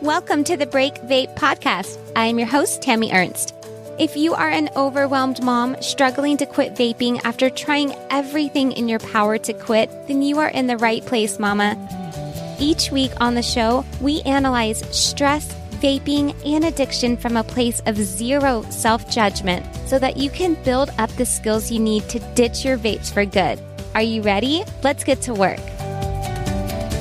Welcome to the Break Vape podcast. I am your host, Tami Ernst. If you are an overwhelmed mom struggling to quit vaping after trying everything in your power to quit, then you are in the right place, mama. Each week on the show, we analyze stress, vaping, and addiction from a place of zero self-judgment so that you can build up the skills you need to ditch your vapes for good. Are you ready? Let's get to work.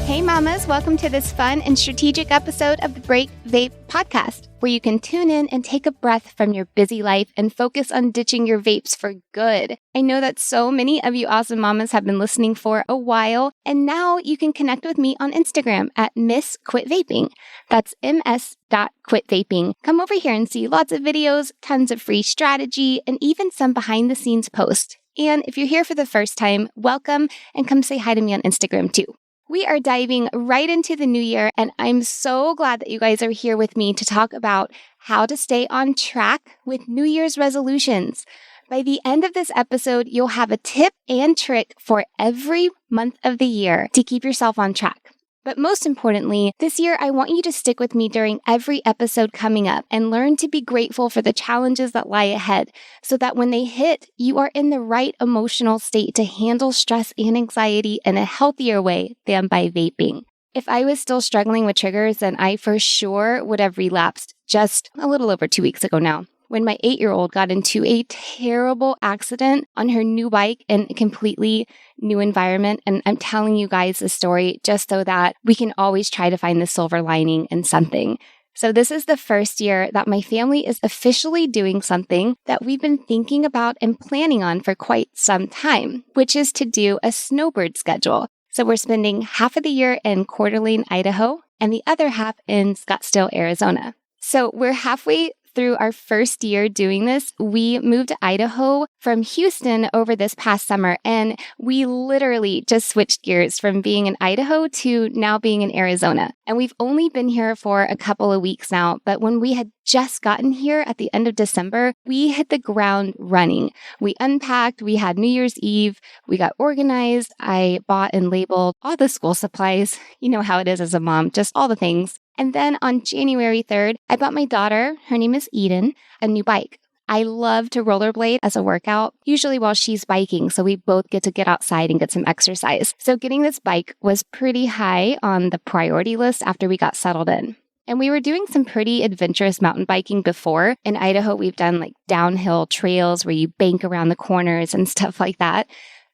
Hey mamas, welcome to this fun and strategic episode of the Break Vape podcast, where you can tune in and take a breath from your busy life and focus on ditching your vapes for good. I know that so many of you awesome mamas have been listening for a while, and now you can connect with me on Instagram at Miss Quit Vaping. That's ms.quitvaping. Come over here and see lots of videos, tons of free strategy, and even some behind the scenes posts. And if you're here for the first time, welcome and come say hi to me on Instagram too. We are diving right into the new year, and I'm so glad that you guys are here with me to talk about how to stay on track with New Year's resolutions. By the end of this episode, you'll have a tip and trick for every month of the year to keep yourself on track. But most importantly, this year, I want you to stick with me during every episode coming up and learn to be grateful for the challenges that lie ahead so that when they hit, you are in the right emotional state to handle stress and anxiety in a healthier way than by vaping. If I was still struggling with triggers, then I for sure would have relapsed just a little over 2 weeks ago now, when my 8-year-old got into a terrible accident on her new bike in a completely new environment. And I'm telling you guys this story just so that we can always try to find the silver lining in something. So this is the first year that my family is officially doing something that we've been thinking about and planning on for quite some time, which is to do a snowbird schedule. So we're spending half of the year in Coeur d'Alene, Idaho, and the other half in Scottsdale, Arizona. So we're halfway through our first year doing this. We moved to Idaho from Houston over this past summer, and we literally just switched gears from being in Idaho to now being in Arizona. And we've only been here for a couple of weeks now, but when we had just gotten here at the end of December, we hit the ground running. We unpacked, we had New Year's Eve, we got organized, I bought and labeled all the school supplies. You know how it is as a mom, just all the things. And then on January 3rd, I bought my daughter, her name is Eden, a new bike. I love to rollerblade as a workout, usually while she's biking, so we both get to get outside and get some exercise. So getting this bike was pretty high on the priority list after we got settled in. And we were doing some pretty adventurous mountain biking before. In Idaho, we've done like downhill trails where you bank around the corners and stuff like that.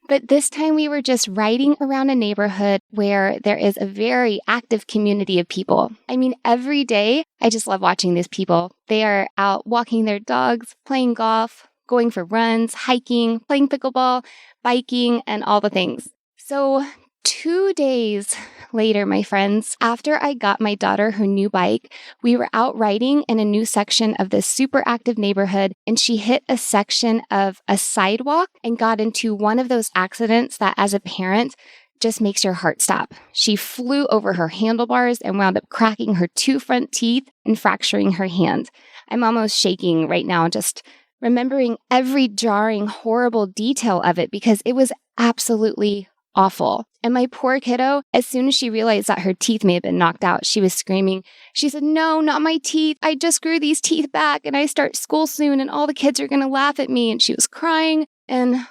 But this time we were just riding around a neighborhood where there is a very active community of people. I mean, every day, I just love watching these people. They are out walking their dogs, playing golf, going for runs, hiking, playing pickleball, biking, and all the things. So 2 days later, my friends, after I got my daughter her new bike, we were out riding in a new section of this super active neighborhood, and she hit a section of a sidewalk and got into one of those accidents that as a parent just makes your heart stop. She flew over her handlebars and wound up cracking her 2 front teeth and fracturing her hand. I'm almost shaking right now just remembering every jarring, horrible detail of it because it was absolutely awful. And my poor kiddo, as soon as she realized that her teeth may have been knocked out, she was screaming. She said, "No, not my teeth. I just grew these teeth back and I start school soon and all the kids are going to laugh at me." And she was crying and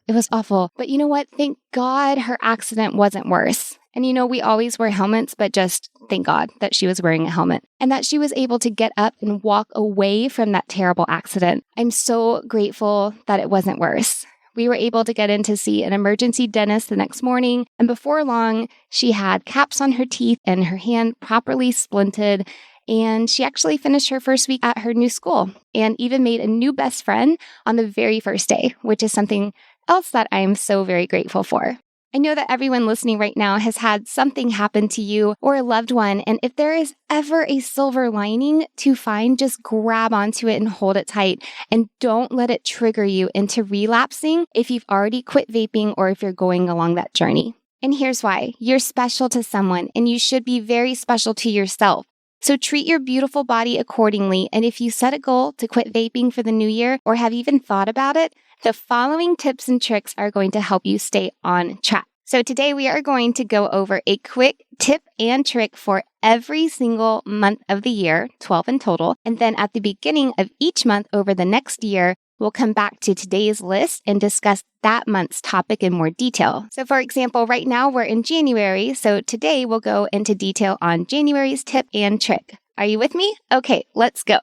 it was awful. But you know what? Thank God her accident wasn't worse. And you know, we always wear helmets, but just thank God that she was wearing a helmet and that she was able to get up and walk away from that terrible accident. I'm so grateful that it wasn't worse. We were able to get in to see an emergency dentist the next morning, and before long, she had caps on her teeth and her hand properly splinted, and she actually finished her first week at her new school and even made a new best friend on the very first day, which is something else that I am so very grateful for. I know that everyone listening right now has had something happen to you or a loved one, and if there is ever a silver lining to find, just grab onto it and hold it tight, and don't let it trigger you into relapsing if you've already quit vaping or if you're going along that journey. And here's why. You're special to someone, and you should be very special to yourself. So treat your beautiful body accordingly, and if you set a goal to quit vaping for the new year or have even thought about it, the following tips and tricks are going to help you stay on track. So today we are going to go over a quick tip and trick for every single month of the year, 12 in total. And then at the beginning of each month over the next year, we'll come back to today's list and discuss that month's topic in more detail. So for example, right now we're in January. So today we'll go into detail on January's tip and trick. Are you with me? Okay, let's go.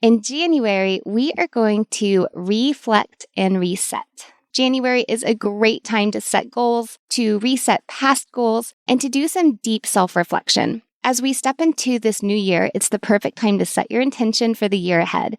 In January, we are going to reflect and reset. January is a great time to set goals, to reset past goals, and to do some deep self-reflection. As we step into this new year, it's the perfect time to set your intention for the year ahead.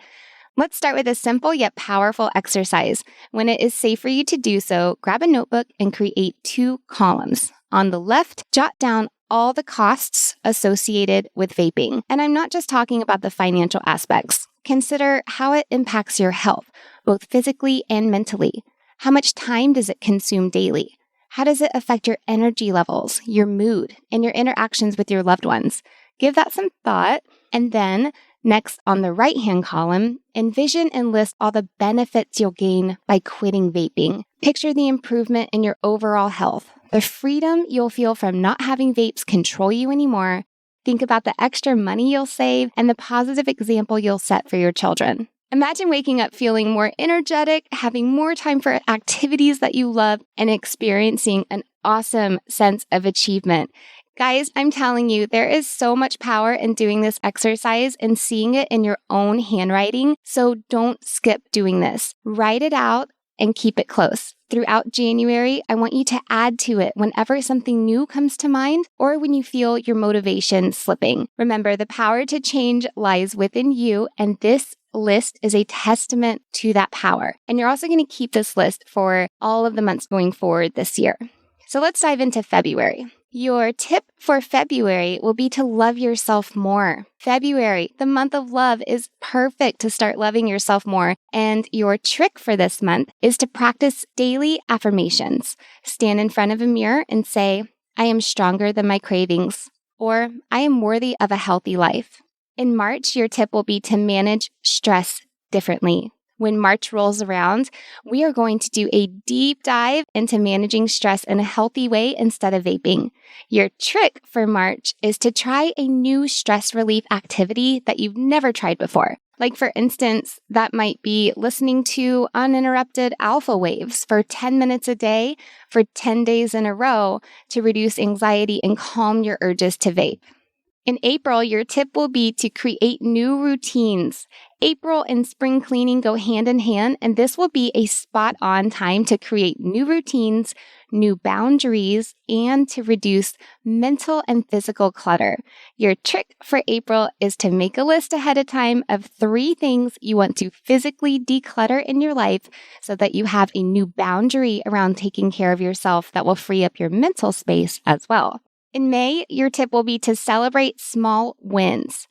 Let's start with a simple yet powerful exercise. When it is safe for you to do so, grab a notebook and create 2 columns. On the left, jot down all the costs associated with vaping. And I'm not just talking about the financial aspects. Consider how it impacts your health, both physically and mentally. How much time does it consume daily? How does it affect your energy levels, your mood, and your interactions with your loved ones? Give that some thought. And then next, on the right-hand column, envision and list all the benefits you'll gain by quitting vaping. Picture the improvement in your overall health, the freedom you'll feel from not having vapes control you anymore. Think about the extra money you'll save and the positive example you'll set for your children. Imagine waking up feeling more energetic, having more time for activities that you love, and experiencing an awesome sense of achievement. Guys, I'm telling you, there is so much power in doing this exercise and seeing it in your own handwriting, so don't skip doing this. Write it out and keep it close. Throughout January, I want you to add to it whenever something new comes to mind or when you feel your motivation slipping. Remember, the power to change lies within you, and this list is a testament to that power. And you're also going to keep this list for all of the months going forward this year. So let's dive into February. Your tip for February will be to love yourself more. February, the month of love, is perfect to start loving yourself more. And your trick for this month is to practice daily affirmations. Stand in front of a mirror and say, "I am stronger than my cravings," or "I am worthy of a healthy life." In March, your tip will be to manage stress differently. When March rolls around, we are going to do a deep dive into managing stress in a healthy way instead of vaping. Your trick for March is to try a new stress relief activity that you've never tried before. Like, for instance, that might be listening to uninterrupted alpha waves for 10 minutes a day for 10 days in a row to reduce anxiety and calm your urges to vape. In April, your tip will be to create new routines. April and spring cleaning go hand in hand, and this will be a spot-on time to create new routines, new boundaries, and to reduce mental and physical clutter. Your trick for April is to make a list ahead of time of 3 things you want to physically declutter in your life so that you have a new boundary around taking care of yourself that will free up your mental space as well. In May, your tip will be to celebrate small wins.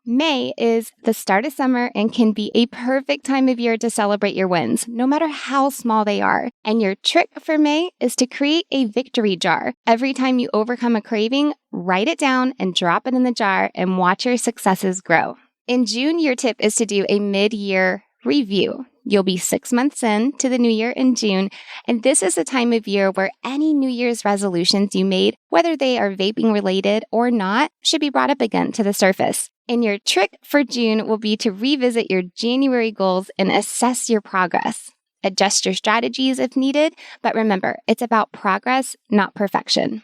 May is the start of summer and can be a perfect time of year to celebrate your wins, no matter how small they are. And your trick for May is to create a victory jar. Every time you overcome a craving, write it down and drop it in the jar and watch your successes grow. In June, your tip is to do a mid-year review. You'll be 6 months in to the new year in June, and this is a time of year where any New Year's resolutions you made, whether they are vaping related or not, should be brought up again to the surface. And your trick for June will be to revisit your January goals and assess your progress. Adjust your strategies if needed, but remember, it's about progress, not perfection.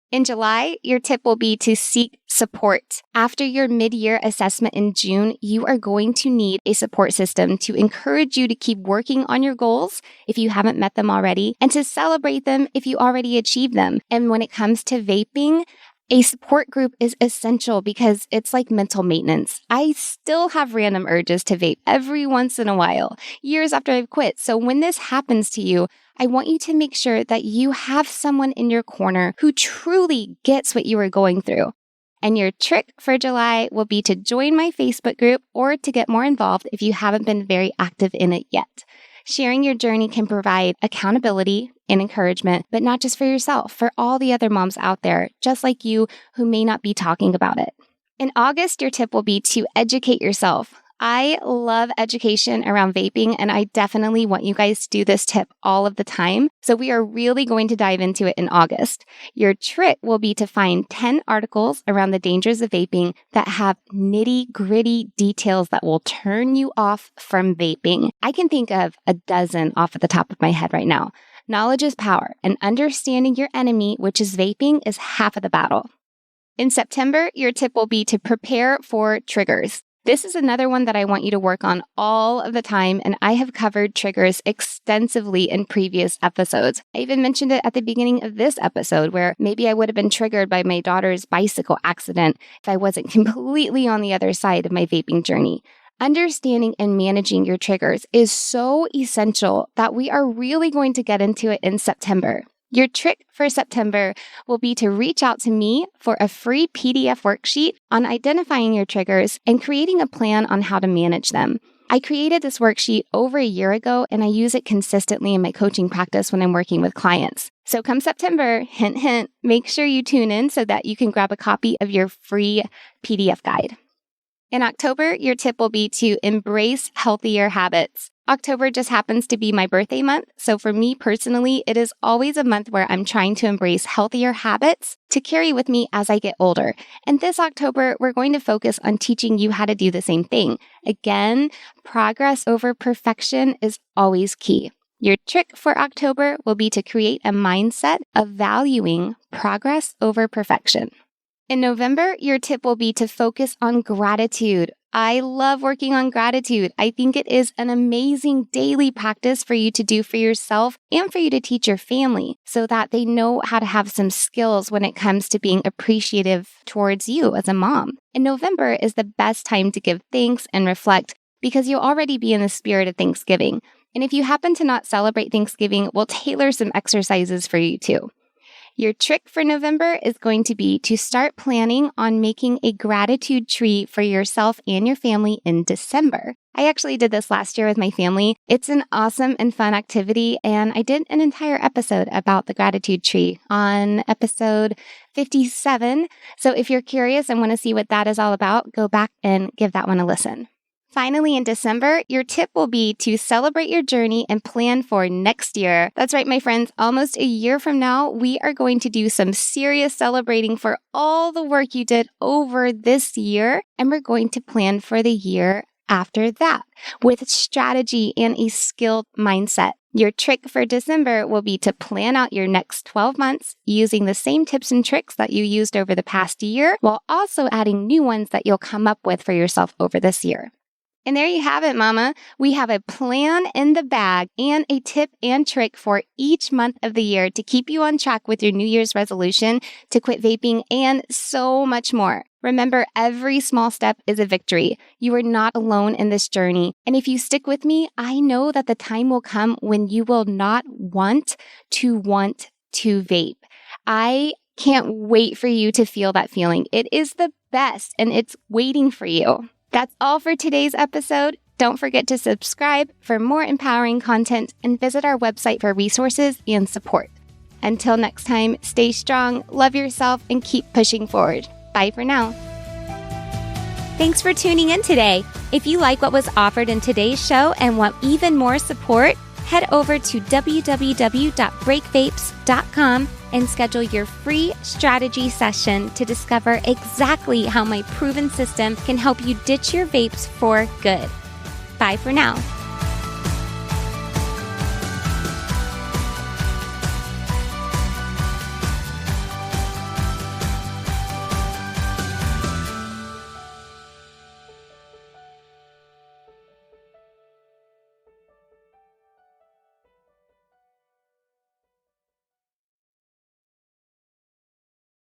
In July, your tip will be to seek support. After your mid-year assessment in June, you are going to need a support system to encourage you to keep working on your goals if you haven't met them already, and to celebrate them if you already achieved them. And when it comes to vaping, a support group is essential because it's like mental maintenance. I still have random urges to vape every once in a while, years after I've quit. So when this happens to you, I want you to make sure that you have someone in your corner who truly gets what you are going through. And your trick for July will be to join my Facebook group or to get more involved if you haven't been very active in it yet. Sharing your journey can provide accountability and encouragement, but not just for yourself, for all the other moms out there, just like you, who may not be talking about it. In August, your tip will be to educate yourself. I love education around vaping, and I definitely want you guys to do this tip all of the time. So we are really going to dive into it in August. Your trick will be to find 10 articles around the dangers of vaping that have nitty-gritty details that will turn you off from vaping. I can think of a dozen off at the top of my head right now. Knowledge is power, and understanding your enemy, which is vaping, is half of the battle. In September, your tip will be to prepare for triggers. This is another one that I want you to work on all of the time, and I have covered triggers extensively in previous episodes. I even mentioned it at the beginning of this episode, where maybe I would have been triggered by my daughter's bicycle accident if I wasn't completely on the other side of my vaping journey. Understanding and managing your triggers is so essential that we are really going to get into it in September. Your trick for September will be to reach out to me for a free PDF worksheet on identifying your triggers and creating a plan on how to manage them. I created this worksheet over a year ago, and I use it consistently in my coaching practice when I'm working with clients. So come September, hint, hint, make sure you tune in so that you can grab a copy of your free PDF guide. In October, your tip will be to embrace healthier habits. October just happens to be my birthday month, so for me personally, it is always a month where I'm trying to embrace healthier habits to carry with me as I get older. And this October, we're going to focus on teaching you how to do the same thing. Again, progress over perfection is always key. Your trick for October will be to create a mindset of valuing progress over perfection. In November, your tip will be to focus on gratitude. I love working on gratitude. I think it is an amazing daily practice for you to do for yourself and for you to teach your family so that they know how to have some skills when it comes to being appreciative towards you as a mom. And November is the best time to give thanks and reflect because you'll already be in the spirit of Thanksgiving. And if you happen to not celebrate Thanksgiving, we'll tailor some exercises for you too. Your trick for November is going to be to start planning on making a gratitude tree for yourself and your family in December. I actually did this last year with my family. It's an awesome and fun activity, and I did an entire episode about the gratitude tree on episode 57. So if you're curious and want to see what that is all about, go back and give that one a listen. Finally, in December, your tip will be to celebrate your journey and plan for next year. That's right, my friends. Almost a year from now, we are going to do some serious celebrating for all the work you did over this year, and we're going to plan for the year after that with strategy and a skilled mindset. Your trick for December will be to plan out your next 12 months using the same tips and tricks that you used over the past year, while also adding new ones that you'll come up with for yourself over this year. And there you have it, Mama. We have a plan in the bag and a tip and trick for each month of the year to keep you on track with your New Year's resolution to quit vaping and so much more. Remember, every small step is a victory. You are not alone in this journey. And if you stick with me, I know that the time will come when you will not want to vape. I can't wait for you to feel that feeling. It is the best, and it's waiting for you. That's all for today's episode. Don't forget to subscribe for more empowering content and visit our website for resources and support. Until next time, stay strong, love yourself, and keep pushing forward. Bye for now. Thanks for tuning in today. If you like what was offered in today's show and want even more support, head over to www.breakvapes.com and schedule your free strategy session to discover exactly how my proven system can help you ditch your vapes for good. Bye for now.